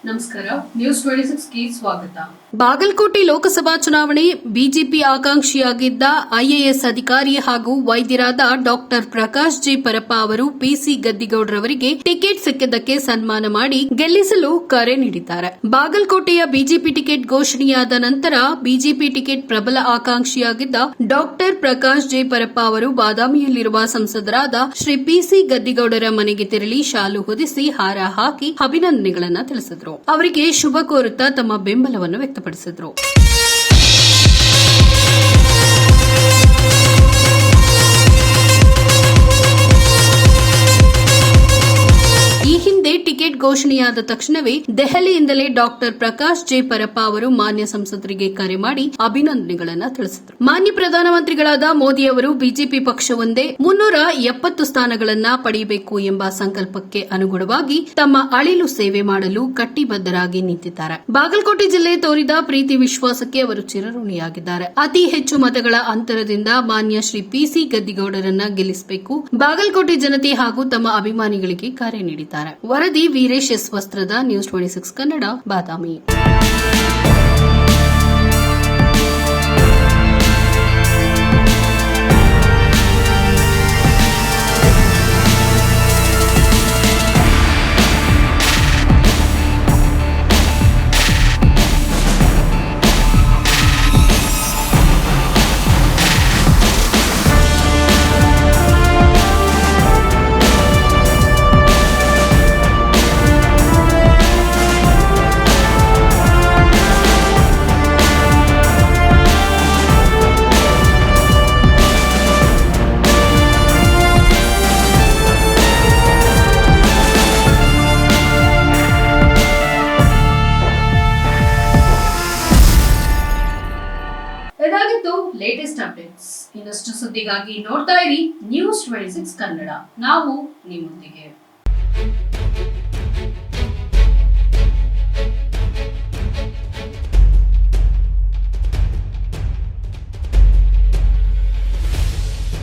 ನಮಸ್ಕಾರ, ನ್ಯೂಸ್ 26 ಗೆ ಸ್ವಾಗತ. ಬಾಗಲಕೋಟೆ ಲೋಕಸಭಾ ಚುನಾವಣೆ ಬಿಜೆಪಿ ಆಕಾಂಕ್ಷಿಯಾಗಿದ್ದ ಐಎಎಸ್ ಅಧಿಕಾರಿ ಹಾಗೂ ವೈದ್ಯರಾದ ಡಾಕ್ಟರ್ ಪ್ರಕಾಶ್ ಜೆ ಪರಪ್ಪ ಅವರು ಪಿಸಿ ಗದ್ದಿಗೌಡರವರಿಗೆ ಟಿಕೆಟ್ ಸಿಕ್ಕಿದ್ದಕ್ಕೆ ಸನ್ಮಾನ ಮಾಡಿ ಗೆಲ್ಲಿಸಲು ಕರೆ ನೀಡಿದ್ದಾರೆ. ಬಾಗಲಕೋಟೆಯ ಬಿಜೆಪಿ ಟಿಕೆಟ್ ಘೋಷಣೆಯಾದ ನಂತರ ಬಿಜೆಪಿ ಟಿಕೆಟ್ ಪ್ರಬಲ ಆಕಾಂಕ್ಷಿಯಾಗಿದ್ದ ಡಾಕ್ಟರ್ ಪ್ರಕಾಶ್ ಜೆ ಪರಪ್ಪ ಅವರು ಬಾದಾಮಿಯಲ್ಲಿರುವ ಸಂಸದರಾದ ಶ್ರೀ ಪಿಸಿ ಗದ್ದಿಗೌಡರ ಮನೆಗೆ ತೆರಳಿ ಶಾಲು ಹೊದಿಸಿ ಹಾರ ಹಾಕಿ ಅಭಿನಂದನೆಗಳನ್ನು ತಿಳಿಸಿದರು. ಅವರಿಗೆ ಶುಭ ಕೋರುತ್ತಾ ತಮ್ಮ ಬೆಂಬಲವನ್ನು ವ್ಯಕ್ತಪಡಿಸಿದರು. ಈ ಹಿಂದೆ ಟಿಕೆಟ್ ಘೋಷಣೆಯಾದ ತಕ್ಷಣವೇ ದೆಹಲಿಯಿಂದಲೇ ಡಾಕ್ಟರ್ ಪ್ರಕಾಶ್ ಜೆ ಪರಪ್ಪ ಅವರು ಮಾನ್ಯ ಸಂಸದರಿಗೆ ಕರೆ ಮಾಡಿ ಅಭಿನಂದನೆಗಳನ್ನು ತಿಳಿಸಿದರು. ಮಾನ್ಯ ಪ್ರಧಾನಮಂತ್ರಿಗಳಾದ ಮೋದಿ ಅವರು ಬಿಜೆಪಿ ಪಕ್ಷವೊಂದೇ 370 ಸ್ಥಾನಗಳನ್ನು ಪಡೆಯಬೇಕು ಎಂಬ ಸಂಕಲ್ಪಕ್ಕೆ ಅನುಗುಣವಾಗಿ ತಮ್ಮ ಅಳಿಲು ಸೇವೆ ಮಾಡಲು ಕಟ್ಟಿಬದ್ದರಾಗಿ ನಿಂತಿದ್ದಾರೆ. ಬಾಗಲಕೋಟೆ ಜಿಲ್ಲೆ ತೋರಿದ ಪ್ರೀತಿ ವಿಶ್ವಾಸಕ್ಕೆ ಅವರು ಚಿರಋಣಿಯಾಗಿದ್ದಾರೆ. ಅತಿ ಹೆಚ್ಚು ಮತಗಳ ಅಂತರದಿಂದ ಮಾನ್ಯ ಶ್ರೀ ಪಿಸಿ ಗದ್ದಿಗೌಡರನ್ನ ಗೆಲ್ಲಿಸಬೇಕು, ಬಾಗಲಕೋಟೆ ಜನತೆ ಹಾಗೂ ತಮ್ಮ ಅಭಿಮಾನಿಗಳಿಗೆ ಕರೆ ನೀಡಿದ್ದಾರೆ. ವರದಿ ವೀರೇಶ್ ಎಸ್ ವಸ್ತ್ರದ, ನ್ಯೂಸ್ 26 ಕನ್ನಡ, ಬಾದಾಮಿ. ಇದಾಗಿತ್ತು ಲೇಟೆಸ್ಟ್ ಅಪ್ಡೇಟ್ಸ್. ಇನ್ನಷ್ಟು ಸುದ್ದಿಗಾಗಿ ನೋಡ್ತಾ ಇರಿ ನ್ಯೂಸ್ 26 ಕನ್ನಡ. ನಾವು ನಿಮ್ಮೊಂದಿಗೆ.